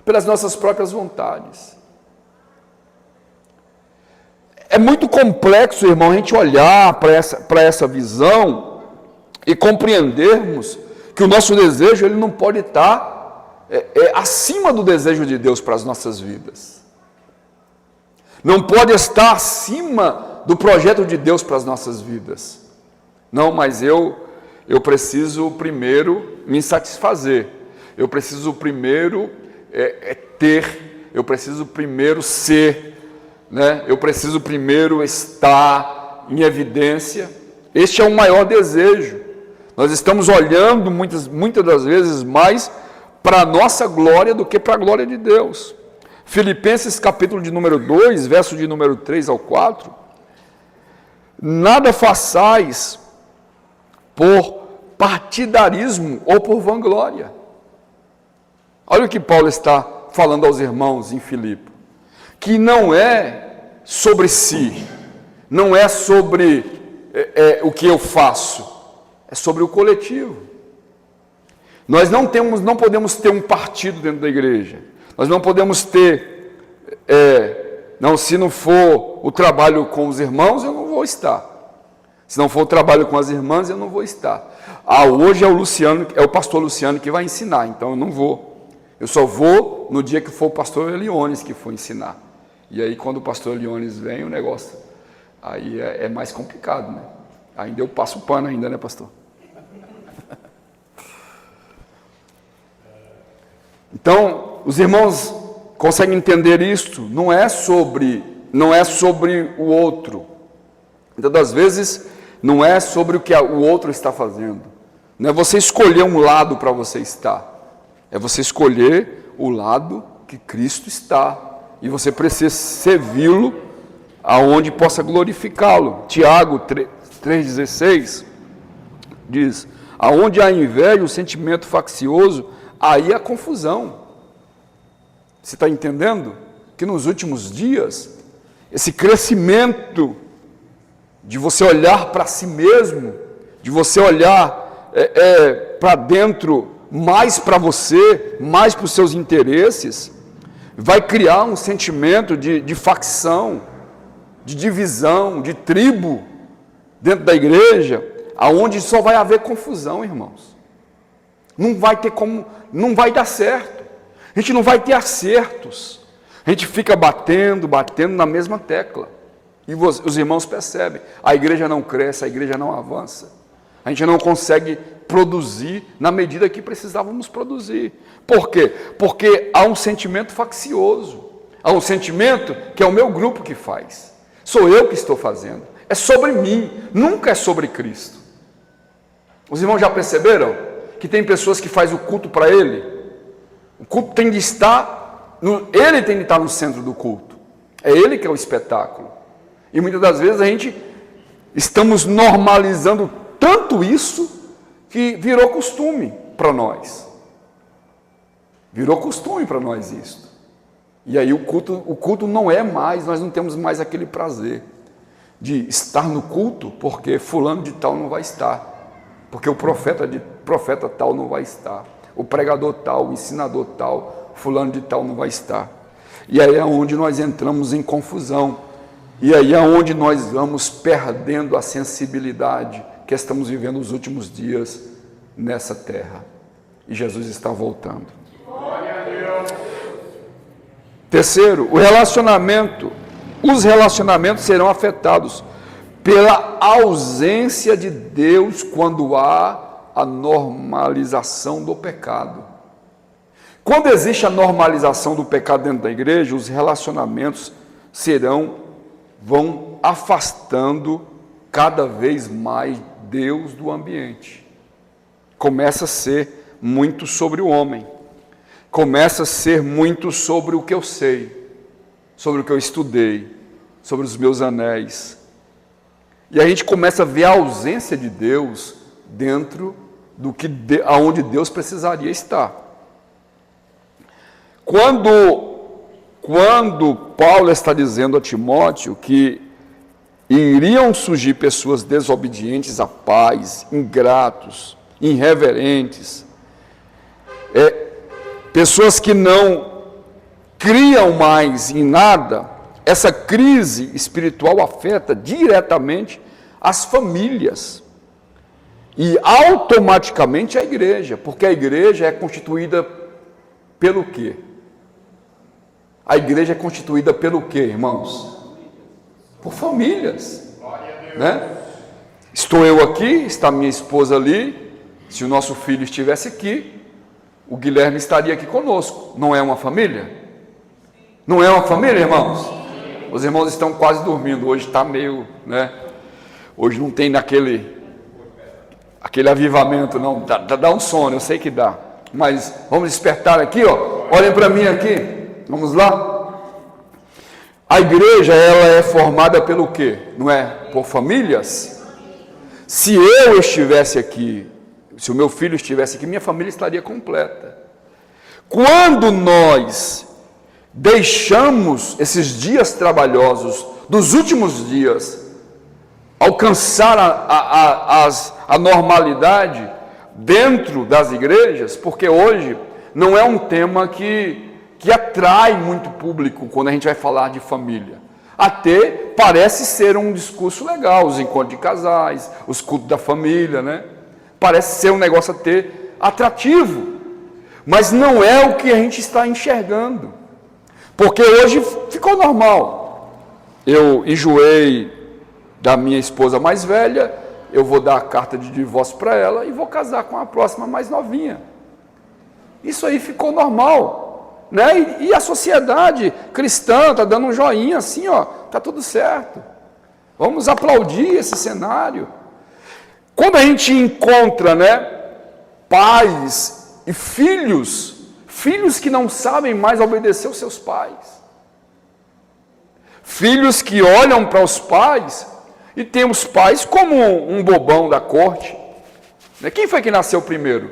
pelas nossas próprias vontades. É muito complexo, irmão, a gente olhar para essa visão e compreendermos que o nosso desejo ele não pode estar acima do desejo de Deus para as nossas vidas. Não pode estar acima do projeto de Deus para as nossas vidas. Não, mas eu preciso primeiro me satisfazer. Eu preciso primeiro ter. Eu preciso primeiro ser. Né? Eu preciso primeiro estar em evidência. Este é o maior desejo. Nós estamos olhando muitas das vezes mais para a nossa glória do que para a glória de Deus. Filipenses capítulo de número 2, verso de número 3 ao 4. Nada façais por partidarismo ou por vanglória. Olha o que Paulo está falando aos irmãos em Filipe. Que não é sobre si, não é sobre o que eu faço, é sobre o coletivo. Nós não podemos ter um partido dentro da igreja, nós não podemos ter, se não for o trabalho com os irmãos, eu não vou estar. Se não for o trabalho com as irmãs, eu não vou estar. Hoje é o pastor Luciano que vai ensinar, então eu não vou. Eu só vou no dia que for o pastor Eliones que for ensinar. E aí, quando o pastor Leones vem, o negócio aí é mais complicado, né? Ainda eu passo o pano ainda, né, pastor? Então, os irmãos conseguem entender isto? Não é sobre o outro. Muitas das vezes, não é sobre o que o outro está fazendo. Não é você escolher um lado para você estar. É você escolher o lado que Cristo está. E você precisa servi-lo aonde possa glorificá-lo. Tiago 3,16 diz: aonde há inveja, o sentimento faccioso, aí há confusão. Você está entendendo? Que nos últimos dias, esse crescimento de você olhar para si mesmo, de você olhar para dentro, mais para você, mais para os seus interesses, vai criar um sentimento de facção, de divisão, de tribo dentro da igreja, aonde só vai haver confusão, irmãos. Não vai dar certo. A gente não vai ter acertos. A gente fica batendo na mesma tecla. E os irmãos percebem, a igreja não cresce, a igreja não avança. A gente não consegue produzir na medida que precisávamos produzir. Por quê? Porque há um sentimento faccioso. Há um sentimento que é o meu grupo que faz. Sou eu que estou fazendo. É sobre mim, nunca é sobre Cristo. Os irmãos já perceberam que tem pessoas que fazem o culto para ele? O culto tem de estar, ele tem de estar no centro do culto. É ele que é o espetáculo. E muitas das vezes estamos normalizando tanto isso que virou costume para nós. Virou costume para nós isso. E aí o culto não é mais, nós não temos mais aquele prazer de estar no culto porque fulano de tal não vai estar. Porque o profeta tal não vai estar. O pregador tal, o ensinador tal, fulano de tal não vai estar. E aí é onde nós entramos em confusão. E aí é onde nós vamos perdendo a sensibilidade que estamos vivendo os últimos dias nessa terra. E Jesus está voltando. Terceiro, os relacionamentos serão afetados pela ausência de Deus quando há a normalização do pecado. Quando existe a normalização do pecado dentro da igreja, os relacionamentos vão afastando cada vez mais Deus do ambiente. Começa a ser muito sobre o homem. Começa a ser muito sobre o que eu sei, sobre o que eu estudei, sobre os meus anéis. E a gente começa a ver a ausência de Deus dentro aonde Deus precisaria estar. Quando Paulo está dizendo a Timóteo que iriam surgir pessoas desobedientes à paz, ingratos, irreverentes, pessoas que não criam mais em nada, essa crise espiritual afeta diretamente as famílias e automaticamente a igreja, porque a igreja é constituída pelo quê? A igreja é constituída pelo quê, irmãos? Por famílias, né? Estou eu aqui, está minha esposa ali. Se o nosso filho estivesse aqui, o Guilherme estaria aqui conosco. Não é uma família? Não é uma família, irmãos? Os irmãos estão quase dormindo. Hoje está meio, né? Hoje não tem aquele avivamento, não. Dá um sono, eu sei que dá. Mas vamos despertar aqui, ó. Olhem para mim aqui. Vamos lá? A igreja, ela é formada pelo quê? Não é por famílias? Se eu estivesse aqui, se o meu filho estivesse aqui, minha família estaria completa. Quando nós deixamos esses dias trabalhosos, dos últimos dias, alcançar a normalidade dentro das igrejas, porque hoje não é um tema que atrai muito público quando a gente vai falar de família. Até parece ser um discurso legal, os encontros de casais, os cultos da família, né? Parece ser um negócio até atrativo, mas não é o que a gente está enxergando, porque hoje ficou normal. Eu enjoei da minha esposa mais velha, eu vou dar a carta de divórcio para ela e vou casar com a próxima mais novinha. Isso aí ficou normal. Né? E a sociedade cristã está dando um joinha assim, ó, está tudo certo. Vamos aplaudir esse cenário. Quando a gente encontra, né, pais e filhos que não sabem mais obedecer aos seus pais, filhos que olham para os pais e tem os pais como um bobão da corte. Né? Quem foi que nasceu primeiro?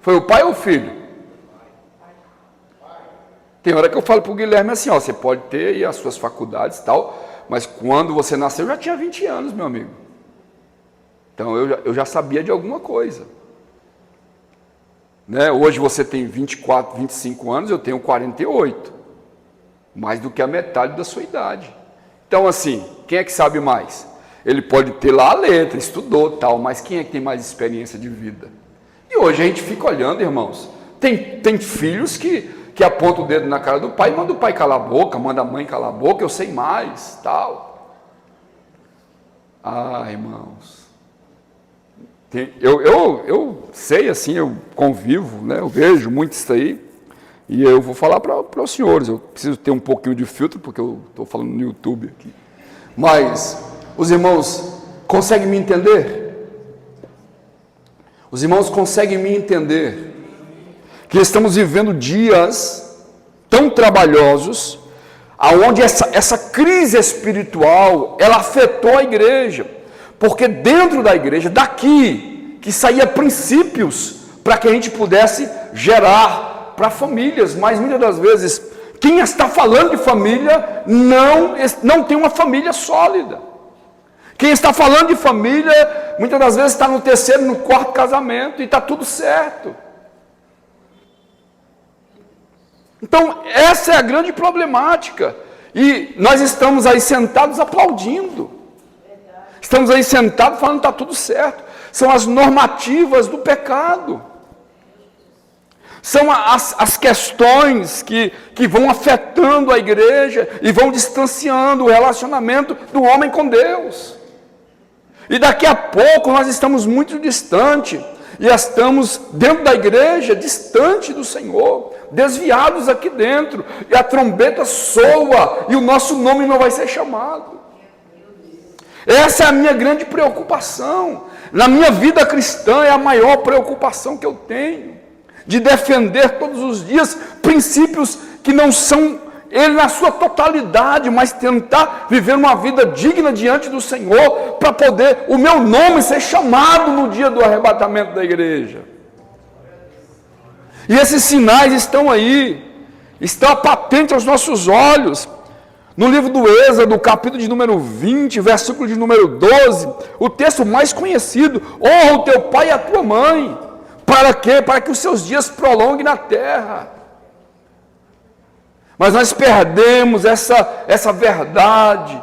Foi o pai ou o filho? Tem hora que eu falo para o Guilherme assim, ó, você pode ter aí as suas faculdades e tal, mas quando você nasceu eu já tinha 20 anos, meu amigo. Então eu já sabia de alguma coisa. Né? Hoje você tem 24, 25 anos, eu tenho 48. Mais do que a metade da sua idade. Então assim, quem é que sabe mais? Ele pode ter lá a letra, estudou tal, mas quem é que tem mais experiência de vida? E hoje a gente fica olhando, irmãos, tem filhos que aponta o dedo na cara do pai, manda o pai calar a boca, manda a mãe calar a boca, eu sei mais, tal. Ah, irmãos, eu sei assim, eu convivo, né, eu vejo muito isso aí, e eu vou falar para os senhores, eu preciso ter um pouquinho de filtro, porque eu estou falando no YouTube aqui, mas os irmãos conseguem me entender? Os irmãos conseguem me entender? Que estamos vivendo dias tão trabalhosos, aonde essa crise espiritual, ela afetou a igreja, porque dentro da igreja, daqui, que saía princípios para que a gente pudesse gerar para famílias, mas muitas das vezes, quem está falando de família, não tem uma família sólida. Quem está falando de família, muitas das vezes está no terceiro, no quarto casamento, e está tudo certo. Então, essa é a grande problemática, e nós estamos aí sentados aplaudindo, estamos aí sentados falando que está tudo certo, são as normativas do pecado, são as questões que vão afetando a igreja, e vão distanciando o relacionamento do homem com Deus, e daqui a pouco nós estamos muito distante, e estamos dentro da igreja, distante do Senhor, desviados aqui dentro, e a trombeta soa, e o nosso nome não vai ser chamado. Essa é a minha grande preocupação, na minha vida cristã é a maior preocupação que eu tenho, de defender todos os dias princípios que não são ele na sua totalidade, mas tentar viver uma vida digna diante do Senhor, para poder o meu nome ser chamado no dia do arrebatamento da igreja. E esses sinais estão aí, estão patentes aos nossos olhos. No livro do Êxodo, capítulo de número 20, versículo de número 12, o texto mais conhecido: honra o teu pai e a tua mãe. Para quê? Para que os seus dias prolonguem na terra. Mas nós perdemos essa verdade.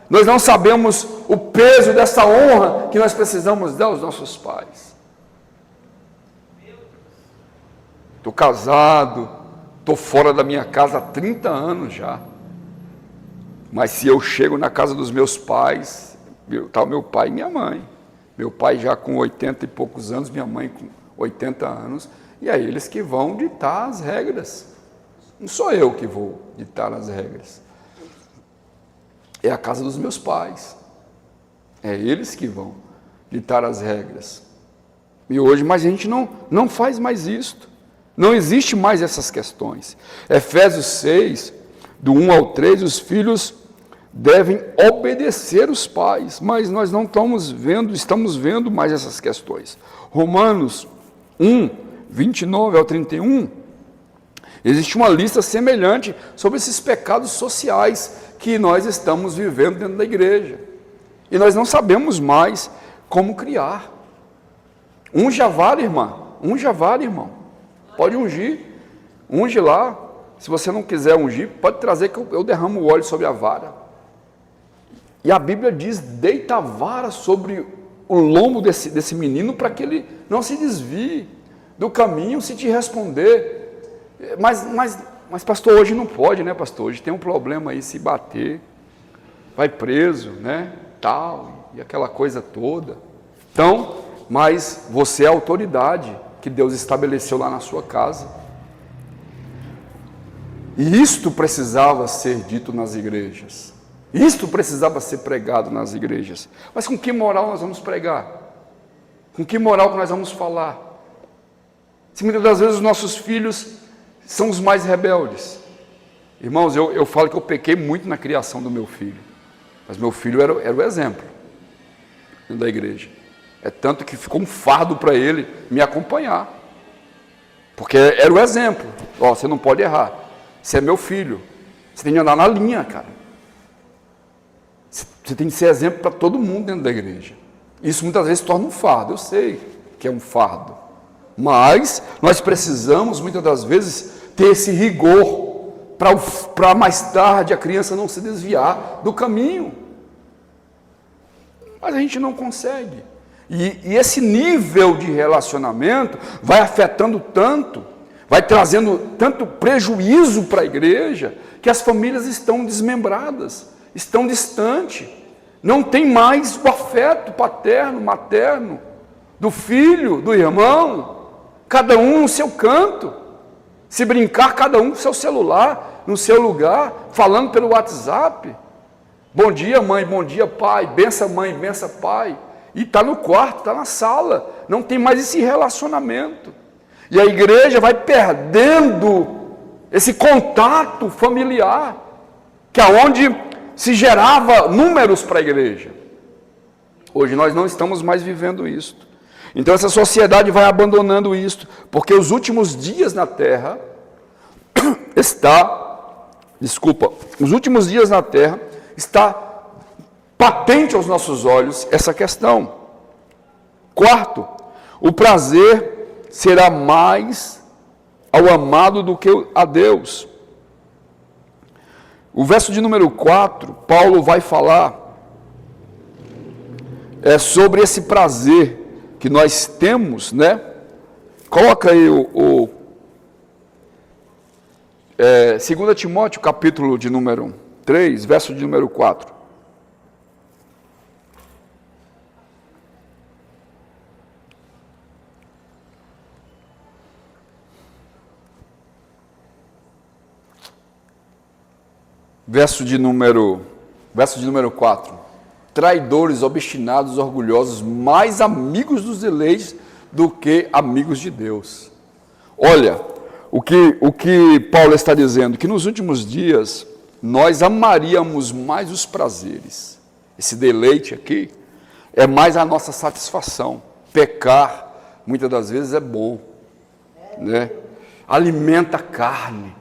Nós não sabemos o peso dessa honra que nós precisamos dar aos nossos pais. Estou casado, estou fora da minha casa há 30 anos já. Mas se eu chego na casa dos meus pais, está o meu pai e minha mãe. Meu pai já com 80 e poucos anos, minha mãe com 80 anos. E é eles que vão ditar as regras. Não sou eu que vou ditar as regras. É a casa dos meus pais. É eles que vão ditar as regras. E hoje, mas a gente não faz mais isto. Não existe mais essas questões. Efésios 6, do 1 ao 3, os filhos devem obedecer os pais, mas nós não estamos vendo mais essas questões. Romanos 1, 29 ao 31, existe uma lista semelhante sobre esses pecados sociais que nós estamos vivendo dentro da igreja. E nós não sabemos mais como criar. Unge a vara, irmã. Unge a vara, irmão. Pode ungir. Unge lá. Se você não quiser ungir, pode trazer que eu derramo o óleo sobre a vara. E a Bíblia diz, deita a vara sobre o lombo desse menino para que ele não se desvie do caminho se te responder. Mas pastor, hoje não pode, né, pastor? Hoje tem um problema aí, se bater, vai preso, né, tal, e aquela coisa toda. Então, mas você é a autoridade que Deus estabeleceu lá na sua casa. E isto precisava ser dito nas igrejas. Isto precisava ser pregado nas igrejas. Mas com que moral nós vamos pregar? Com que moral que nós vamos falar? Se muitas das vezes os nossos filhos são os mais rebeldes. Irmãos, eu falo que eu pequei muito na criação do meu filho. Mas meu filho era o exemplo da igreja. É tanto que ficou um fardo para ele me acompanhar. Porque era o exemplo. Ó, você não pode errar. Você é meu filho. Você tem que andar na linha, cara. Você tem que ser exemplo para todo mundo dentro da igreja. Isso muitas vezes torna um fardo. Eu sei que é um fardo. Mas nós precisamos, muitas das vezes, ter esse rigor para mais tarde a criança não se desviar do caminho. Mas a gente não consegue. E esse nível de relacionamento vai afetando tanto, vai trazendo tanto prejuízo para a igreja, que as famílias estão desmembradas, estão distantes, não tem mais o afeto paterno, materno, do filho, do irmão, cada um no seu canto, se brincar, cada um com seu celular, no seu lugar, falando pelo WhatsApp, bom dia mãe, bom dia pai, benção mãe, benção pai, e está no quarto, está na sala, não tem mais esse relacionamento, e a igreja vai perdendo esse contato familiar, que é onde se gerava números para a igreja. Hoje nós não estamos mais vivendo isto. Então essa sociedade vai abandonando isto, porque os últimos dias na terra os últimos dias na terra está patente aos nossos olhos essa questão. Quarto, o prazer será mais ao amado do que a Deus. O verso de número 4, Paulo vai falar sobre esse prazer que nós temos, né? Coloca aí 2 Timóteo, capítulo de número 3, verso de número 4. Verso de número 4. Traidores, obstinados, orgulhosos, mais amigos dos eleitos do que amigos de Deus. Olha, o que Paulo está dizendo, que nos últimos dias nós amaríamos mais os prazeres. Esse deleite aqui é mais a nossa satisfação. Pecar, muitas das vezes, é bom, né? Alimenta a carne,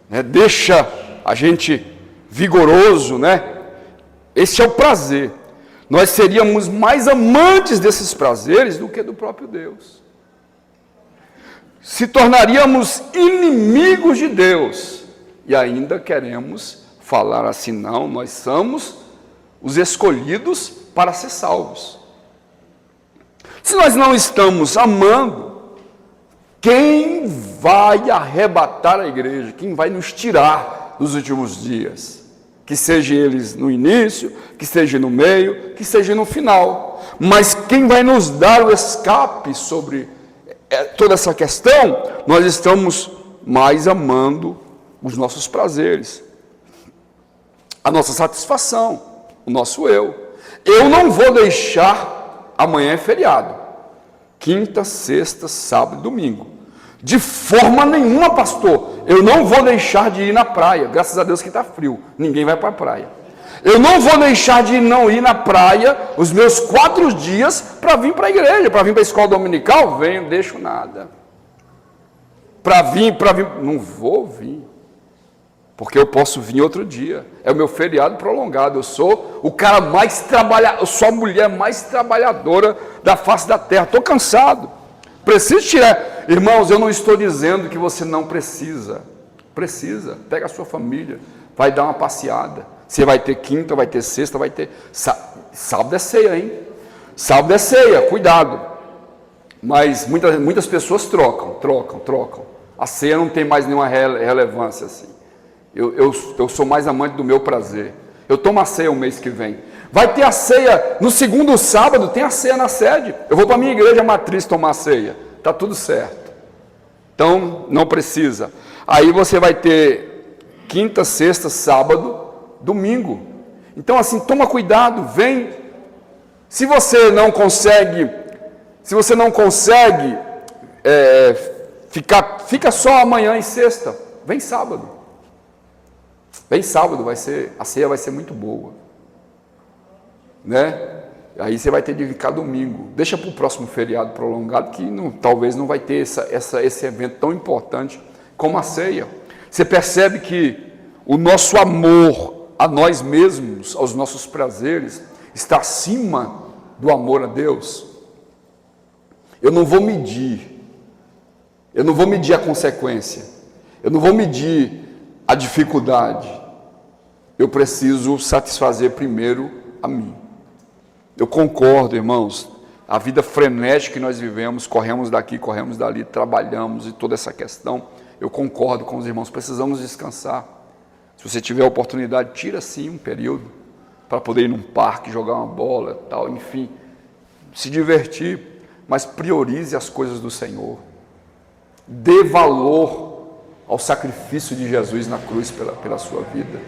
né? Deixa a gente vigoroso, né? Esse é o prazer. Nós seríamos mais amantes desses prazeres do que do próprio Deus. Se tornaríamos inimigos de Deus e ainda queremos falar assim, não, nós somos os escolhidos para ser salvos. Se nós não estamos amando, quem vai arrebatar a igreja? Quem vai nos tirar dos últimos dias? Que seja eles no início, que seja no meio, que seja no final. Mas quem vai nos dar o escape sobre toda essa questão? Nós estamos mais amando os nossos prazeres, a nossa satisfação, o nosso eu. Eu não vou deixar, amanhã é feriado, quinta, sexta, sábado e domingo. De forma nenhuma, pastor, eu não vou deixar de ir na praia, graças a Deus que está frio, ninguém vai para a praia. Eu não vou deixar de não ir na praia os meus 4 dias para vir para a igreja, para vir para a escola dominical, venho, deixo nada. Para vir, não vou vir, porque eu posso vir outro dia, é o meu feriado prolongado, eu sou o cara mais trabalhador, eu sou a mulher mais trabalhadora da face da terra, estou cansado, preciso tirar. Irmãos, eu não estou dizendo que você não precisa, pega a sua família, vai dar uma passeada, você vai ter quinta, vai ter sexta, vai ter, sábado é ceia, hein? Sábado é ceia, cuidado, mas muitas pessoas trocam, a ceia não tem mais nenhuma relevância assim, eu sou mais amante do meu prazer, eu tomo a ceia o mês que vem, vai ter a ceia, no segundo sábado tem a ceia na sede, eu vou para a minha igreja matriz tomar a ceia, está tudo certo, então não precisa, aí você vai ter quinta, sexta, sábado, domingo, então assim, toma cuidado, vem, se você não consegue fica só amanhã e sexta, vem sábado, a ceia vai ser muito boa, né? Aí você vai ter de ficar domingo, deixa para o próximo feriado prolongado, que talvez não vai ter esse evento tão importante como a ceia. Você percebe que o nosso amor a nós mesmos, aos nossos prazeres, está acima do amor a Deus. Eu não vou medir a consequência, eu não vou medir a dificuldade, eu preciso satisfazer primeiro a mim. Eu concordo, irmãos, a vida frenética que nós vivemos, corremos daqui, corremos dali, trabalhamos e toda essa questão, eu concordo com os irmãos, precisamos descansar. Se você tiver a oportunidade, tira sim um período para poder ir num parque, jogar uma bola, tal, enfim, se divertir, mas priorize as coisas do Senhor. Dê valor ao sacrifício de Jesus na cruz pela sua vida.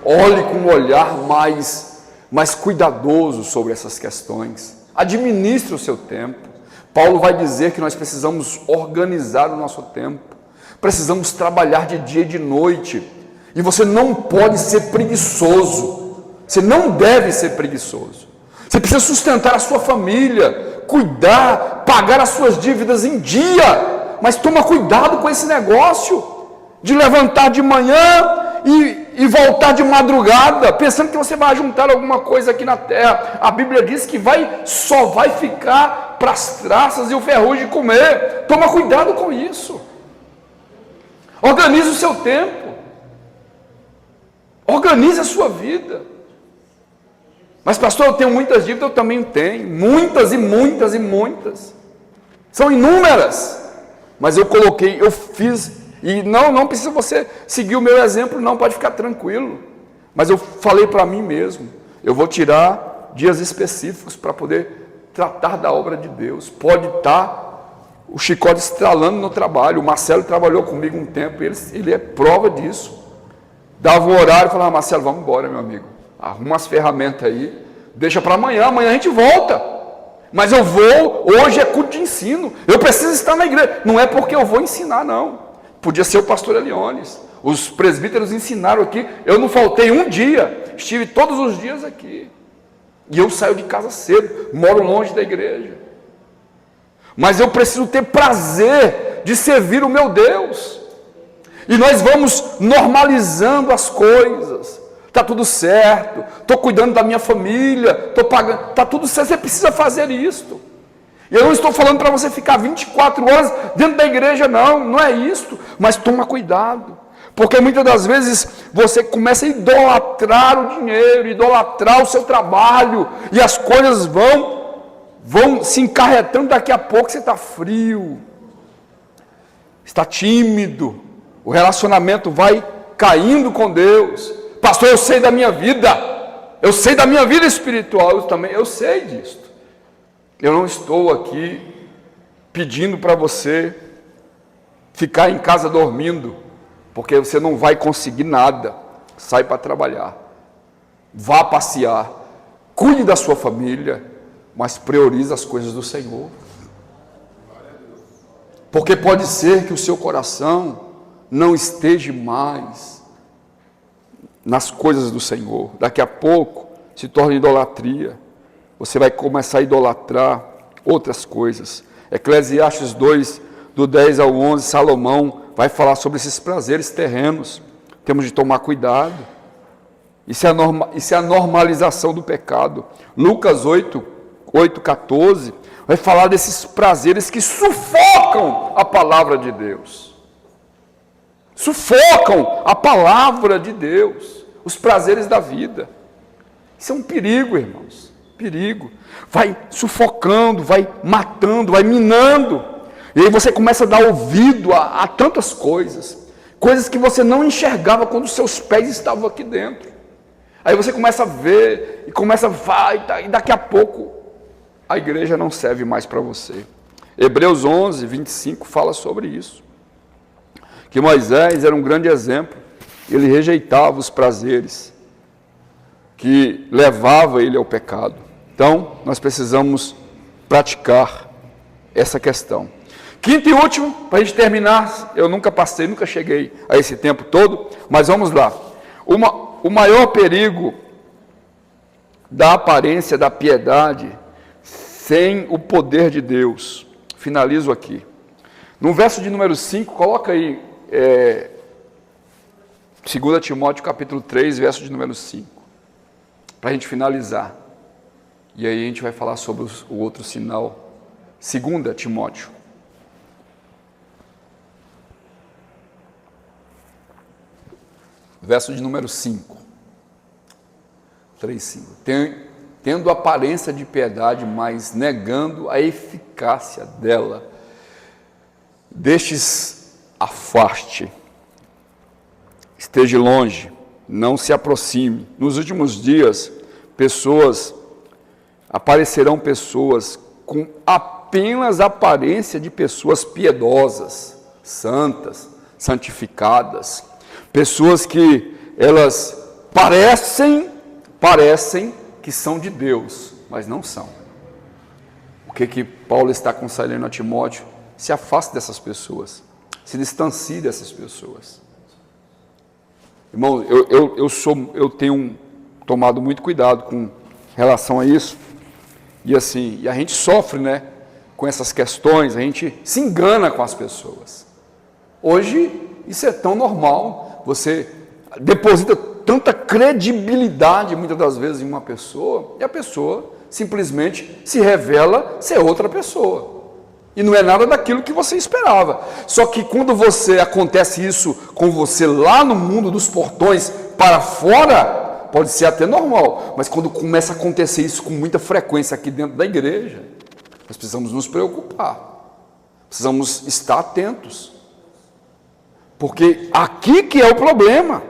Olhe com um olhar mais cuidadoso sobre essas questões. Administre o seu tempo. Paulo vai dizer que nós precisamos organizar o nosso tempo. Precisamos trabalhar de dia e de noite. E você não pode ser preguiçoso. Você não deve ser preguiçoso. Você precisa sustentar a sua família, cuidar, pagar as suas dívidas em dia. Mas toma cuidado com esse negócio de levantar de manhã e voltar de madrugada, pensando que você vai juntar alguma coisa aqui na terra. A Bíblia diz que só vai ficar para as traças e o ferrugem comer. Toma cuidado com isso. Organize o seu tempo. Organize a sua vida. Mas pastor, eu tenho muitas dívidas, eu também tenho. Muitas e muitas e muitas. São inúmeras. Mas eu fiz, e não precisa você seguir o meu exemplo, não, pode ficar tranquilo. Mas eu falei para mim mesmo, eu vou tirar dias específicos para poder tratar da obra de Deus. Pode estar o chicote estralando no trabalho, o Marcelo trabalhou comigo um tempo, ele é prova disso. Dava um horário e falava, Marcelo, vamos embora, meu amigo, arruma as ferramentas aí, deixa para amanhã a gente volta. Mas eu vou, hoje é culto de ensino, eu preciso estar na igreja, não é porque eu vou ensinar não, podia ser o pastor Eliones, os presbíteros ensinaram aqui, eu não faltei um dia, estive todos os dias aqui, e eu saio de casa cedo, moro longe da igreja, mas eu preciso ter prazer de servir o meu Deus, e nós vamos normalizando as coisas. Está tudo certo, estou cuidando da minha família, estou pagando, está tudo certo, você precisa fazer isso. E eu não estou falando para você ficar 24 horas dentro da igreja, não é isso, mas toma cuidado, Porque muitas das vezes você começa a idolatrar o dinheiro, idolatrar o seu trabalho, e as coisas vão se encarretando, daqui a pouco você está frio, está tímido, o relacionamento vai caindo com Deus. Pastor, eu sei da minha vida espiritual, eu sei disso. Eu não estou aqui pedindo para você ficar em casa dormindo, porque você não vai conseguir nada. Sai para trabalhar, vá passear, cuide da sua família, mas priorize as coisas do Senhor. Porque pode ser que o seu coração não esteja mais nas coisas do Senhor. Daqui a pouco se torna idolatria. Você vai começar a idolatrar outras coisas. Eclesiastes 2, do 10 ao 11, Salomão vai falar sobre esses prazeres terrenos. Temos de tomar cuidado. Isso é a normalização do pecado. Lucas 8:14, vai falar desses prazeres que sufocam a palavra de Deus. Sufocam a palavra de Deus. Os prazeres da vida. Isso é um perigo, irmãos. Perigo. Vai sufocando, vai matando, vai minando. E aí você começa a dar ouvido a tantas coisas. Coisas que você não enxergava quando seus pés estavam aqui dentro. Aí você começa a ver, e e daqui a pouco a igreja não serve mais para você. Hebreus 11, 25 fala sobre isso. Que Moisés era um grande exemplo. Ele rejeitava os prazeres que levava ele ao pecado. Então, nós precisamos praticar essa questão. Quinto e último, para a gente terminar, eu nunca cheguei a esse tempo todo, mas vamos lá. O maior perigo da aparência da piedade sem o poder de Deus. Finalizo aqui. No verso de número 5, coloca aí 2 Timóteo capítulo 3, verso de número 5. Para a gente finalizar. E aí a gente vai falar sobre o outro sinal. 2 Timóteo. Verso de número 5. 3, 5. Tendo aparência de piedade, mas negando a eficácia dela. Destes afaste. Esteja longe, não se aproxime. Nos últimos dias, aparecerão pessoas com apenas aparência de pessoas piedosas, santas, santificadas. Pessoas que elas parecem que são de Deus, mas não são. O que Paulo está aconselhando a Timóteo? Se afaste dessas pessoas, se distancie dessas pessoas. Irmão, eu tenho tomado muito cuidado com relação a isso, e a gente sofre, né, com essas questões, a gente se engana com as pessoas. Hoje, isso é tão normal, você deposita tanta credibilidade, muitas das vezes, em uma pessoa, e a pessoa simplesmente se revela ser outra pessoa. E não é nada daquilo que você esperava. Só que quando acontece isso com você lá no mundo dos portões para fora, pode ser até normal. Mas quando começa a acontecer isso com muita frequência aqui dentro da igreja, nós precisamos nos preocupar. Precisamos estar atentos. Porque aqui que é o problema.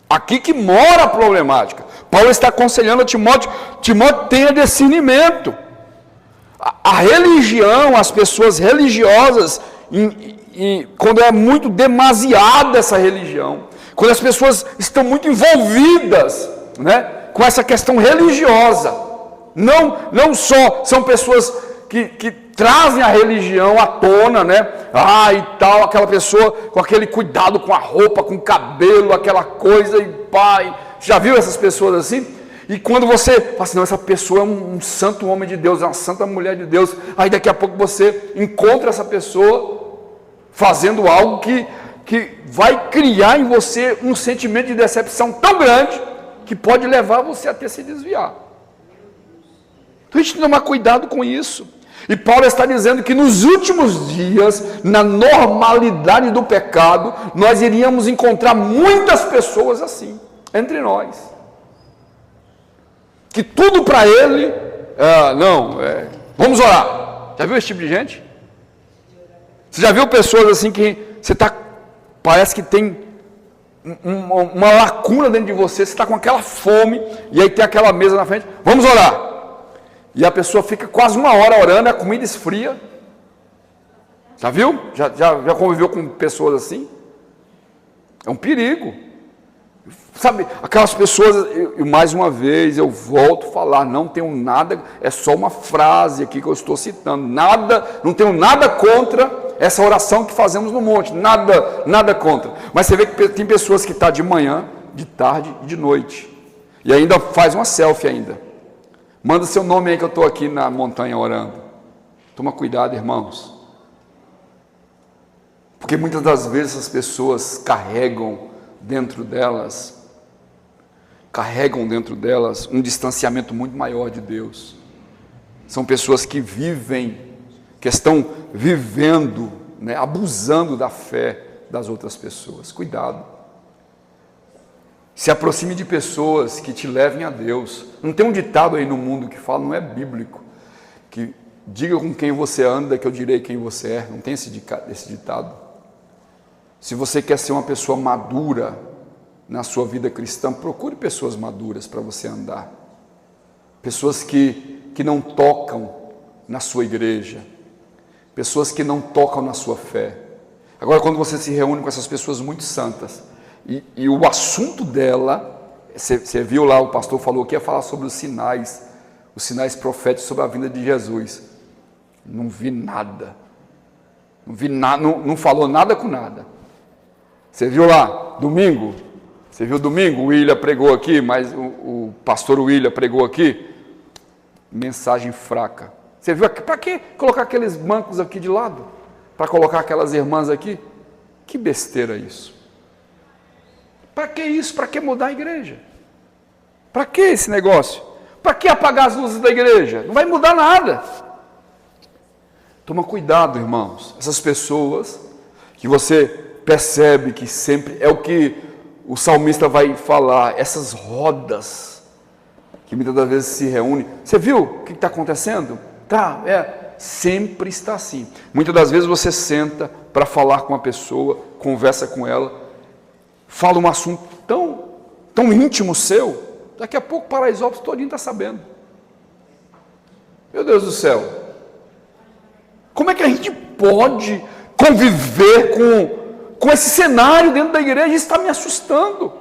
Aqui que mora a problemática. Paulo está aconselhando a Timóteo, tenha discernimento. A religião, as pessoas religiosas, quando é muito demasiada essa religião, quando as pessoas estão muito envolvidas, né, com essa questão religiosa, não só são pessoas que trazem a religião à tona, né, e tal, aquela pessoa com aquele cuidado com a roupa, com o cabelo, aquela coisa, e pai, já viu essas pessoas assim? E quando você fala assim, não, essa pessoa é um santo homem de Deus, é uma santa mulher de Deus, aí daqui a pouco você encontra essa pessoa fazendo algo que vai criar em você um sentimento de decepção tão grande, que pode levar você até se desviar. Então a gente tem que tomar cuidado com isso. E Paulo está dizendo que nos últimos dias, na normalidade do pecado, nós iríamos encontrar muitas pessoas assim, entre nós. Que tudo para ele, vamos orar. Já viu esse tipo de gente? Você já viu pessoas assim que parece que tem uma lacuna dentro de você, você está com aquela fome, e aí tem aquela mesa na frente, vamos orar. E a pessoa fica quase uma hora orando, a comida esfria. Já viu? Já conviveu com pessoas assim? É um perigo. Sabe, aquelas pessoas, mais uma vez, eu volto a falar, não tenho nada, é só uma frase aqui que eu estou citando, não tenho nada contra essa oração que fazemos no monte, nada contra. Mas você vê que tem pessoas que estão de manhã, de tarde e de noite, e ainda faz uma selfie ainda. Manda seu nome aí que eu estou aqui na montanha orando. Toma cuidado, irmãos. Porque muitas das vezes as pessoas carregam dentro delas um distanciamento muito maior de Deus. São pessoas que estão vivendo, abusando da fé das outras pessoas. Cuidado. Se aproxime de pessoas que te levem a Deus. Não tem um ditado aí no mundo que fala, não é bíblico, que diga com quem você anda que eu direi quem você é. Não tem esse ditado. Se você quer ser uma pessoa madura na sua vida cristã, procure pessoas maduras para você andar. Pessoas que não tocam na sua igreja. Pessoas que não tocam na sua fé. Agora, quando você se reúne com essas pessoas muito santas, e o assunto dela, você viu lá, o pastor falou que ia falar sobre os sinais proféticos sobre a vinda de Jesus. Não vi nada. Não falou nada com nada. Você viu lá, domingo? Você viu domingo? O William pregou aqui, mas o pastor William pregou aqui. Mensagem fraca. Você viu aqui? Para que colocar aqueles bancos aqui de lado? Para colocar aquelas irmãs aqui? Que besteira isso. Para que isso? Para que mudar a igreja? Para que esse negócio? Para que apagar as luzes da igreja? Não vai mudar nada. Toma cuidado, irmãos. Essas pessoas que você percebe que sempre é o que o salmista vai falar, essas rodas que muitas das vezes se reúnem. Você viu o que está acontecendo? Sempre está assim. Muitas das vezes você senta para falar com uma pessoa, conversa com ela, fala um assunto tão íntimo seu, daqui a pouco Paraisópolis todinho está sabendo. Meu Deus do céu, como é que a gente pode conviver com esse cenário dentro da igreja? Isso está me assustando.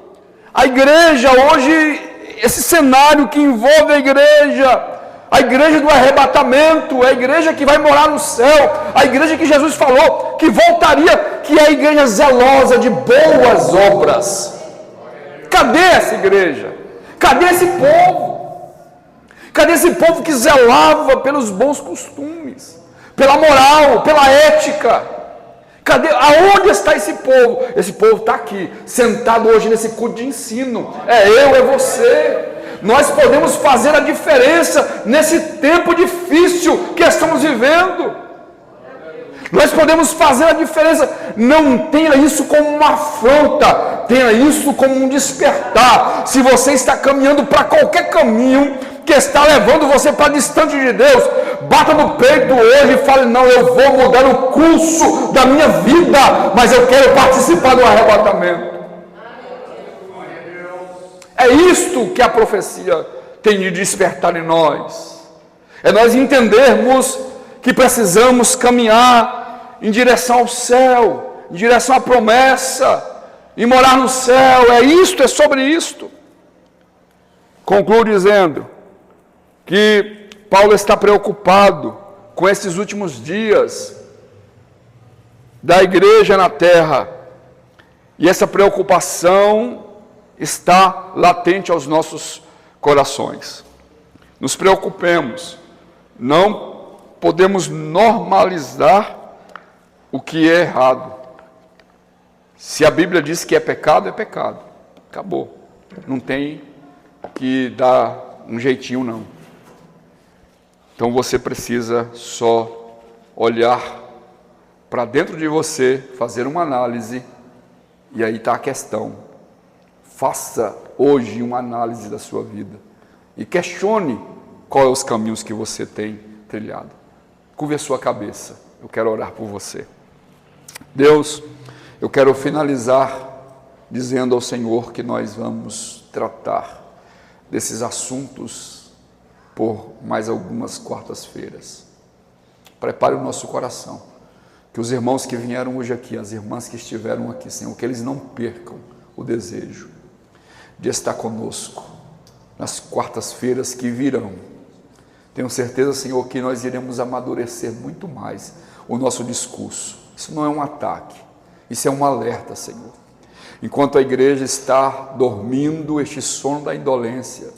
A igreja hoje, esse cenário que envolve a igreja do arrebatamento, a igreja que vai morar no céu, a igreja que Jesus falou que voltaria, que é a igreja zelosa de boas obras. Cadê essa igreja? Cadê esse povo? Cadê esse povo que zelava pelos bons costumes, pela moral, pela ética? Cadê? Aonde está esse povo? Esse povo está aqui, sentado hoje nesse culto de ensino. É eu, é você. Nós podemos fazer a diferença nesse tempo difícil que estamos vivendo. Nós podemos fazer a diferença. Não tenha isso como uma afronta, tenha isso como um despertar. Se você está caminhando para qualquer caminho que está levando você para distante de Deus, bata no peito hoje e fale: não, eu vou mudar o curso da minha vida, mas eu quero participar do arrebatamento. É isto que a profecia tem de despertar em nós. É nós entendermos que precisamos caminhar em direção ao céu, em direção à promessa, e morar no céu. É sobre isto. Concluo dizendo que Paulo está preocupado com esses últimos dias da igreja na terra. E essa preocupação está latente aos nossos corações. Nos preocupemos, não podemos normalizar o que é errado. Se a Bíblia diz que é pecado, acabou. Não tem que dar um jeitinho, não. Então você precisa só olhar para dentro de você, fazer uma análise, e aí está a questão. Faça hoje uma análise da sua vida e questione quais os caminhos que você tem trilhado. Curve a sua cabeça, eu quero orar por você. Deus, eu quero finalizar dizendo ao Senhor que nós vamos tratar desses assuntos por mais algumas quartas-feiras. Prepare o nosso coração, que os irmãos que vieram hoje aqui, as irmãs que estiveram aqui, Senhor, que eles não percam o desejo de estar conosco nas quartas-feiras que virão. Tenho certeza, Senhor, que nós iremos amadurecer muito mais o nosso discurso. Isso não é um ataque, isso é um alerta, Senhor. Enquanto a igreja está dormindo este sono da indolência,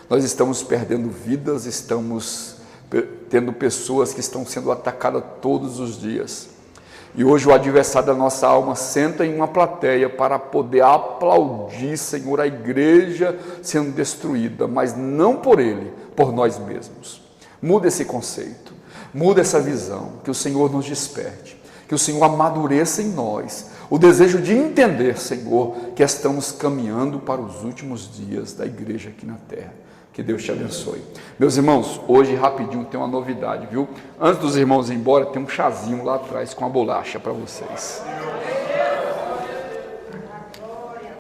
nós estamos perdendo vidas, estamos tendo pessoas que estão sendo atacadas todos os dias. E hoje o adversário da nossa alma senta em uma plateia para poder aplaudir, Senhor, a igreja sendo destruída, mas não por ele, por nós mesmos. Muda esse conceito, muda essa visão, que o Senhor nos desperte, que o Senhor amadureça em nós o desejo de entender, Senhor, que estamos caminhando para os últimos dias da igreja aqui na terra. Que Deus te abençoe. Meus irmãos, hoje rapidinho tem uma novidade, viu? Antes dos irmãos ir embora, tem um chazinho lá atrás com a bolacha para vocês.